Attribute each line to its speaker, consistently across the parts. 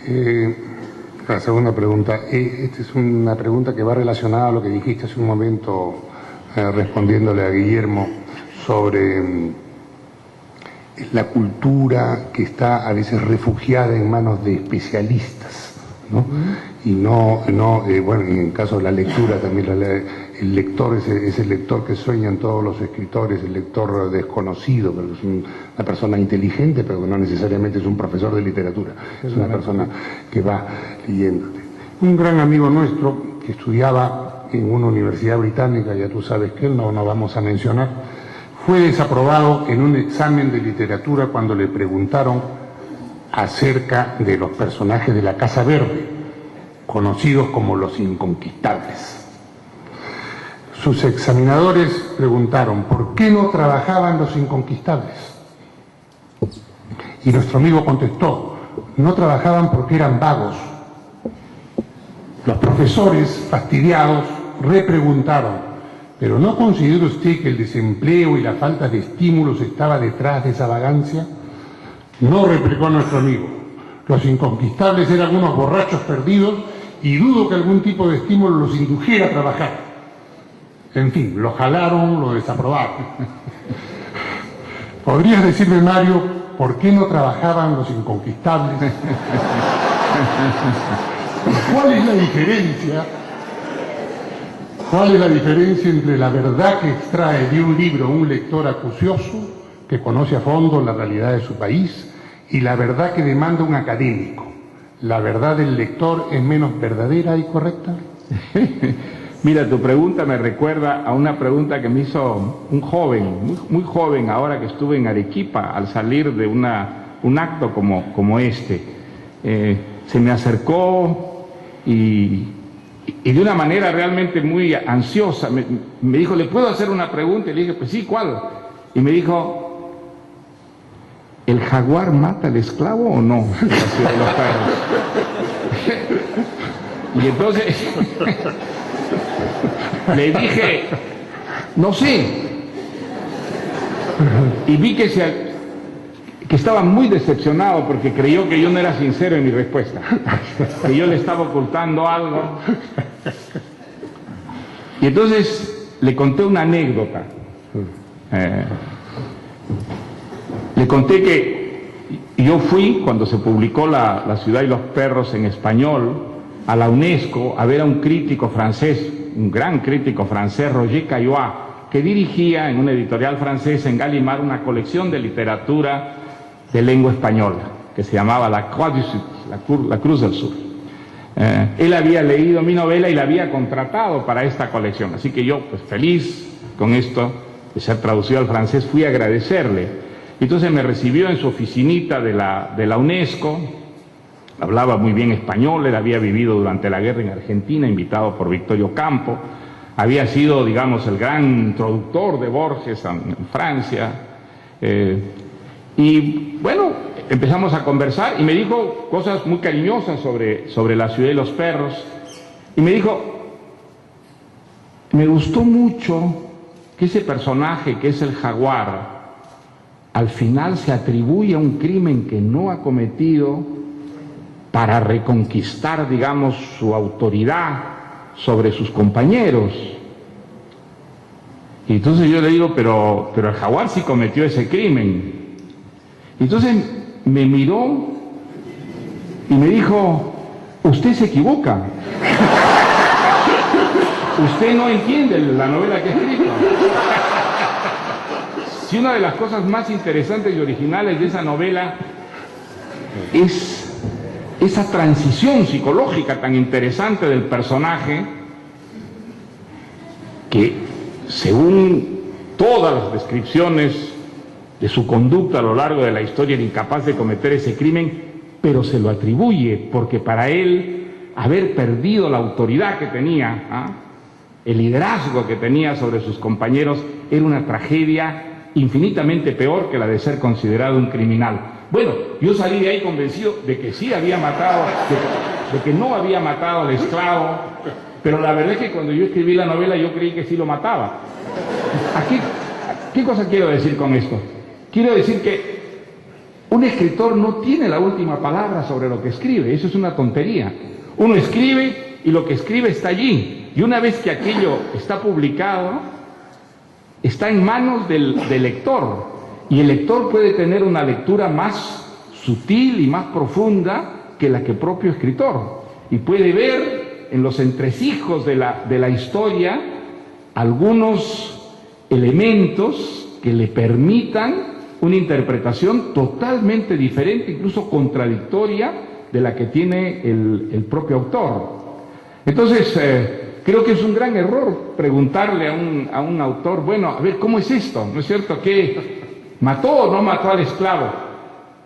Speaker 1: La segunda pregunta. Esta es una pregunta que va relacionada a lo que dijiste hace un momento, respondiéndole a Guillermo, sobre la cultura que está a veces refugiada en manos de especialistas, ¿no? Y bueno, y en el caso de la lectura también, el lector es el lector que sueñan todos los escritores, el lector desconocido, pero es una persona inteligente, pero que no necesariamente es un profesor de literatura, es una persona que va leyéndote. Un gran amigo nuestro que estudiaba en una universidad británica, ya tú sabes que él, no vamos a mencionar, fue desaprobado en un examen de literatura cuando le preguntaron acerca de los personajes de la Casa Verde, conocidos como los inconquistables. Sus examinadores preguntaron, ¿por qué no trabajaban los inconquistables? Y nuestro amigo contestó, no trabajaban porque eran vagos. Los profesores, fastidiados, repreguntaron, ¿pero no considera usted que el desempleo y la falta de estímulos estaba detrás de esa vagancia? No, replicó nuestro amigo, los inconquistables eran unos borrachos perdidos y dudo que algún tipo de estímulo los indujera a trabajar. En fin, lo jalaron, lo desaprobaron. ¿Podrías decirme, Mario, por qué no trabajaban los inconquistables? ¿Cuál es la diferencia? ¿Cuál es la diferencia entre la verdad que extrae de un libro un lector acucioso, que conoce a fondo la realidad de su país, y la verdad que demanda un académico? ¿La verdad del lector es menos verdadera y correcta?
Speaker 2: Mira, tu pregunta me recuerda a una pregunta que me hizo un joven, muy joven, ahora que estuve en Arequipa, al salir de un acto como este. Se me acercó y de una manera realmente muy ansiosa, me dijo, ¿le puedo hacer una pregunta? Y le dije, pues sí, ¿cuál? Y me dijo, ¿el jaguar mata al esclavo o no? Y entonces le dije, no sé. Y vi que estaba muy decepcionado porque creyó que yo no era sincero en mi respuesta, que yo le estaba ocultando algo. Y entonces le conté una anécdota. Le conté que yo fui, cuando se publicó La ciudad y los perros en español, a la UNESCO a ver a un crítico francés, un gran crítico francés, Roger Caillois, que dirigía en una editorial francesa en Gallimard una colección de literatura de lengua española, que se llamaba La Croix du Sud, la Cruz del Sur. Él había leído mi novela y la había contratado para esta colección, así que yo, pues feliz con esto de ser traducido al francés, fui a agradecerle. Entonces me recibió en su oficinita de la UNESCO, hablaba muy bien español, él había vivido durante la guerra en Argentina, invitado por Victorio Campo, había sido, digamos, el gran introductor de Borges en Francia, y bueno, empezamos a conversar y me dijo cosas muy cariñosas sobre La ciudad y los perros, y me dijo, me gustó mucho que ese personaje que es el jaguar al final se atribuye a un crimen que no ha cometido para reconquistar, digamos, su autoridad sobre sus compañeros. Y entonces yo le digo, pero el jaguar sí cometió ese crimen. Y entonces me miró y me dijo, usted se equivoca. Usted no entiende la novela que he escrito. Si una de las cosas más interesantes y originales de esa novela es esa transición psicológica tan interesante del personaje, que según todas las descripciones de su conducta a lo largo de la historia era incapaz de cometer ese crimen, pero se lo atribuye porque para él haber perdido la autoridad que tenía, el liderazgo que tenía sobre sus compañeros, era una tragedia infinitamente peor que la de ser considerado un criminal. Bueno, yo salí de ahí convencido de que sí había matado, de que no había matado al esclavo, pero la verdad es que cuando yo escribí la novela yo creí que sí lo mataba. ¿Qué cosa quiero decir con esto? Quiero decir que un escritor no tiene la última palabra sobre lo que escribe, eso es una tontería. Uno escribe y lo que escribe está allí, y una vez que aquello está publicado, está en manos del lector, y el lector puede tener una lectura más sutil y más profunda que la que el propio escritor, y puede ver en los entresijos de la historia algunos elementos que le permitan una interpretación totalmente diferente, incluso contradictoria, de la que tiene el propio autor. Entonces, creo que es un gran error preguntarle a un autor, bueno, a ver, ¿cómo es esto? ¿No es cierto que mató o no mató al esclavo?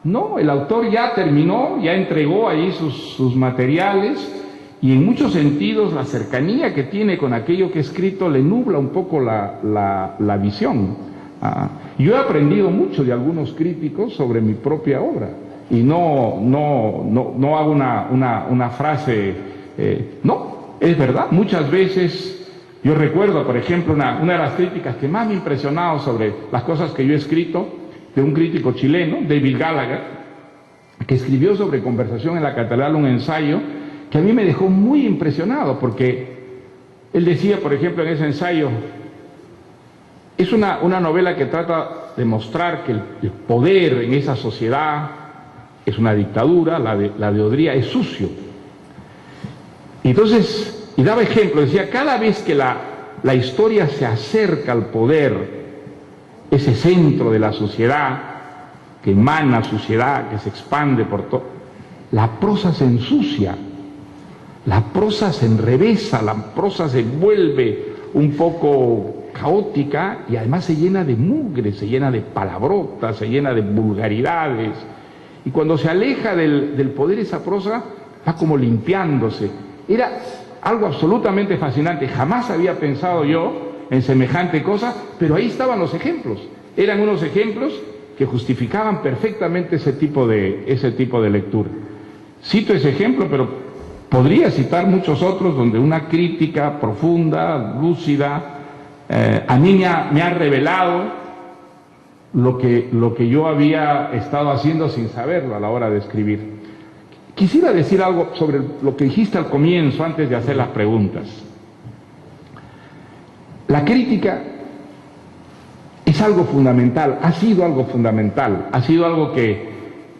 Speaker 2: No, el autor ya terminó, ya entregó ahí sus materiales, y en muchos sentidos la cercanía que tiene con aquello que ha escrito le nubla un poco la visión. Yo he aprendido mucho de algunos críticos sobre mi propia obra, y no hago una frase, no, es verdad. Muchas veces yo recuerdo, por ejemplo, una de las críticas que más me ha impresionado sobre las cosas que yo he escrito, de un crítico chileno, David Gallagher, que escribió sobre conversación en la catedral un ensayo que a mí me dejó muy impresionado, porque él decía, por ejemplo, en ese ensayo, es una novela que trata de mostrar que el poder en esa sociedad es una dictadura, la de Odría es sucio. Y entonces, y daba ejemplo, decía, cada vez que la historia se acerca al poder, ese centro de la sociedad, que emana suciedad, que se expande por todo, la prosa se ensucia, la prosa se enrevesa, la prosa se vuelve un poco caótica, y además se llena de mugre, se llena de palabrotas, se llena de vulgaridades, y cuando se aleja del poder esa prosa va como limpiándose. Era algo absolutamente fascinante, jamás había pensado yo en semejante cosa, pero ahí estaban los ejemplos, eran unos ejemplos que justificaban perfectamente ese tipo de lectura. Cito ese ejemplo, pero podría citar muchos otros donde una crítica profunda, lúcida, a mí me ha revelado lo que yo había estado haciendo sin saberlo a la hora de escribir. Quisiera decir algo sobre lo que dijiste al comienzo, antes de hacer las preguntas. La crítica es algo fundamental, ha sido algo fundamental, ha sido algo que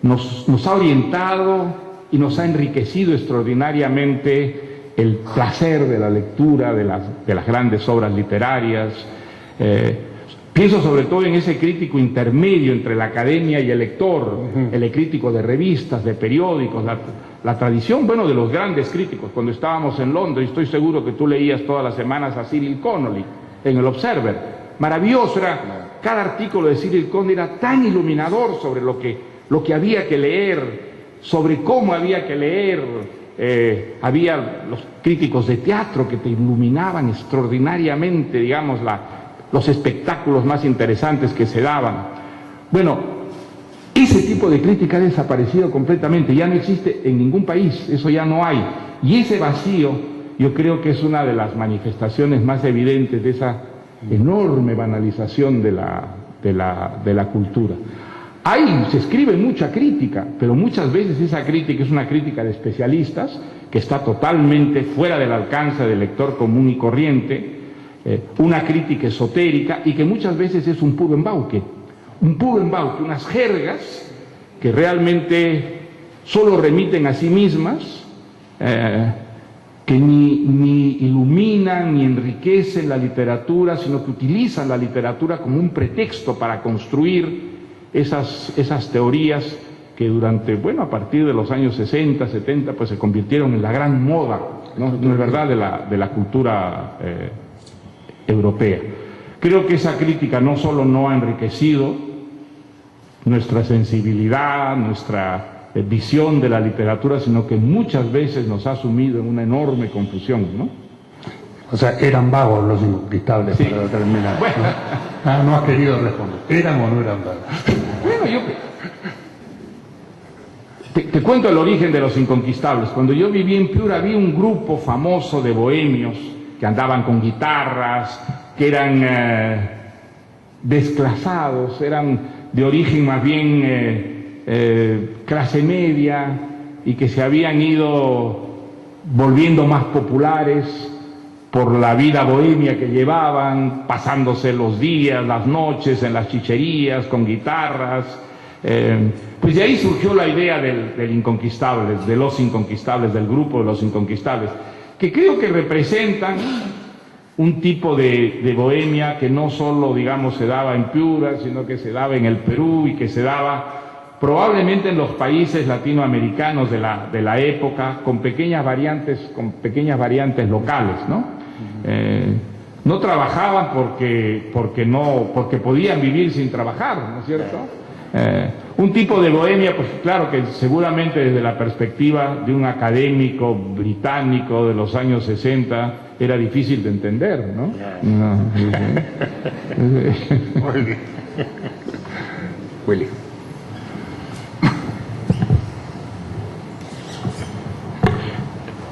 Speaker 2: nos ha orientado y nos ha enriquecido extraordinariamente el placer de la lectura de las grandes obras literarias. Pienso sobre todo en ese crítico intermedio entre la academia y el lector, el crítico de revistas, de periódicos, la tradición, bueno, de los grandes críticos. Cuando estábamos en Londres, estoy seguro que tú leías todas las semanas a Cyril Connolly en el Observer. Maravilloso era, cada artículo de Cyril Connolly era tan iluminador sobre lo que había que leer, sobre cómo había que leer. Había los críticos de teatro que te iluminaban extraordinariamente, digamos, los espectáculos más interesantes que se daban. Bueno, ese tipo de crítica ha desaparecido completamente, ya no existe en ningún país, eso ya no hay. Y ese vacío, yo creo que es una de las manifestaciones más evidentes de esa enorme banalización de la cultura. Se escribe mucha crítica, pero muchas veces esa crítica es una crítica de especialistas que está totalmente fuera del alcance del lector común y corriente, una crítica esotérica, y que muchas veces es un puro embauque, unas jergas que realmente solo remiten a sí mismas, que ni iluminan ni enriquecen la literatura, sino que utilizan la literatura como un pretexto para construir esas teorías que durante, bueno, a partir de los años 60, 70, pues se convirtieron en la gran moda, ¿no es verdad?, de la cultura europea. Creo que esa crítica no solo no ha enriquecido nuestra sensibilidad, nuestra visión de la literatura, sino que muchas veces nos ha sumido en una enorme confusión, ¿no?
Speaker 1: O sea, eran vagos los inconquistables, sí, para terminar. Bueno. No has querido responder. ¿Eran o no eran vagos?
Speaker 2: Bueno, te cuento el origen de los inconquistables. Cuando yo viví en Piura había un grupo famoso de bohemios que andaban con guitarras, que eran desclasados, eran de origen más bien clase media y que se habían ido volviendo más populares por la vida bohemia que llevaban, pasándose los días, las noches en las chicherías, con guitarras. Pues de ahí surgió la idea del Inconquistables, de los Inconquistables, del grupo de los Inconquistables, que creo que representan un tipo de bohemia que no solo, digamos, se daba en Piura, sino que se daba en el Perú y que se daba probablemente en los países latinoamericanos de la época, con pequeñas variantes locales, ¿no? No trabajaban porque podían vivir sin trabajar, ¿no es cierto? Un tipo de bohemia, pues claro que seguramente desde la perspectiva de un académico británico de los años 60 era difícil de entender, ¿no?
Speaker 1: Muy bien. Willy.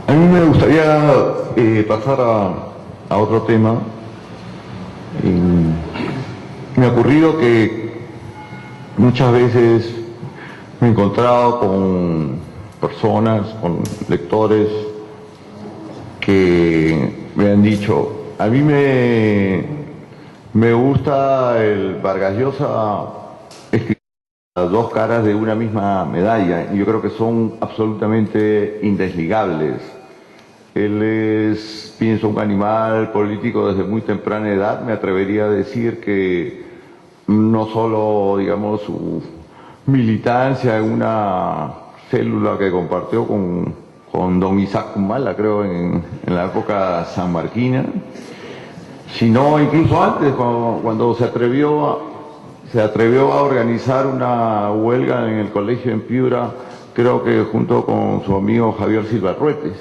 Speaker 3: A mí me gustaría pasar a otro tema. Me ha ocurrido que muchas veces me he encontrado con personas, con lectores que me han dicho, a mí me gusta el Vargas Llosa escribir las dos caras de una misma medalla, y yo creo que son absolutamente indesligables. Él es, pienso, un animal político desde muy temprana edad. Me atrevería a decir que no solo, digamos, su militancia en una célula que compartió con don Isaac Humala, creo, en la época sanmarquina, sino incluso antes, cuando se atrevió a organizar una huelga en el colegio en Piura, creo que junto con su amigo Javier Silva Ruete,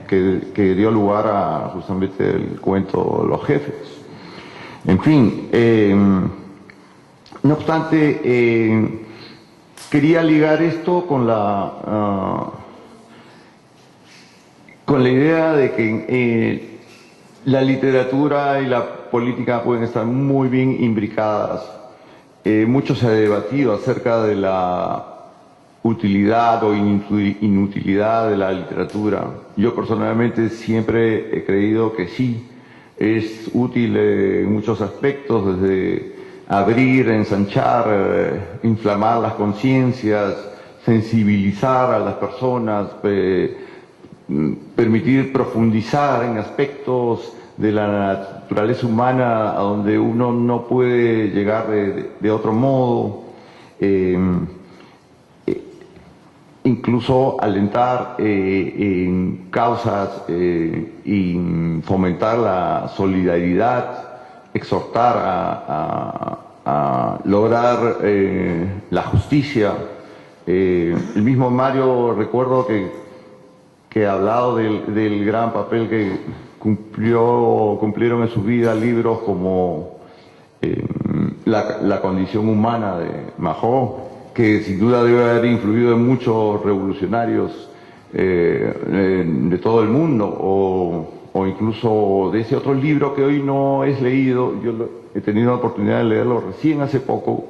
Speaker 3: que dio lugar a justamente el cuento Los Jefes. En fin, no obstante, quería ligar esto con la idea de que la literatura y la política pueden estar muy bien imbricadas. Mucho se ha debatido acerca de la utilidad o inutilidad de la literatura. Yo personalmente siempre he creído que sí, es útil en muchos aspectos, desde abrir, ensanchar, inflamar las conciencias, sensibilizar a las personas, permitir profundizar en aspectos de la naturaleza humana a donde uno no puede llegar de otro modo. Incluso alentar en causas y fomentar la solidaridad, exhortar a lograr la justicia. El mismo Mario, recuerdo que ha hablado del gran papel que cumplieron en su vida libros como la condición humana de Majó, que sin duda debe haber influido en muchos revolucionarios de todo el mundo, o incluso de ese otro libro que hoy no es leído. Yo he tenido la oportunidad de leerlo recién hace poco,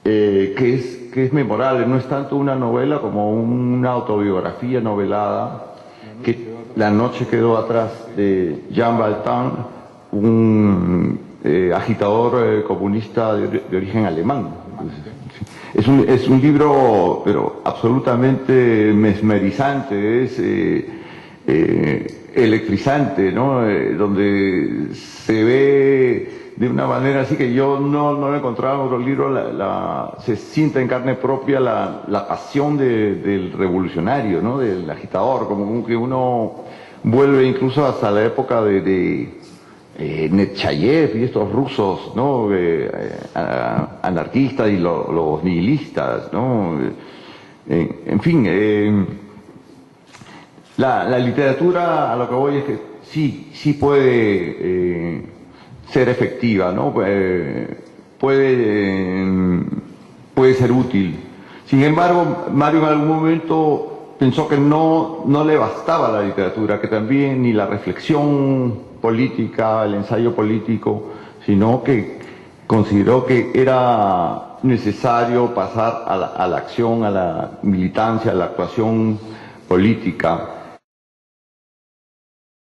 Speaker 3: que es memorable. No es tanto una novela como una autobiografía novelada, que La noche quedó atrás, de Jean Valjean, un agitador comunista de origen alemán. Es un libro, pero absolutamente mesmerizante, es electrizante, ¿no? Donde se ve de una manera así que yo no he encontrado en otro libro, se siente en carne propia la pasión del revolucionario, ¿no? Del agitador, como que uno vuelve incluso hasta la época de Nechayev y estos rusos, ¿no? Anarquistas y los nihilistas, ¿no? En fin, la literatura, a lo que voy es que sí puede ser efectiva, ¿no? Puede ser útil. Sin embargo, Mario en algún momento pensó que no le bastaba la literatura, que también ni la reflexión política, el ensayo político, sino que consideró que era necesario pasar a la acción, a la militancia, a la actuación política.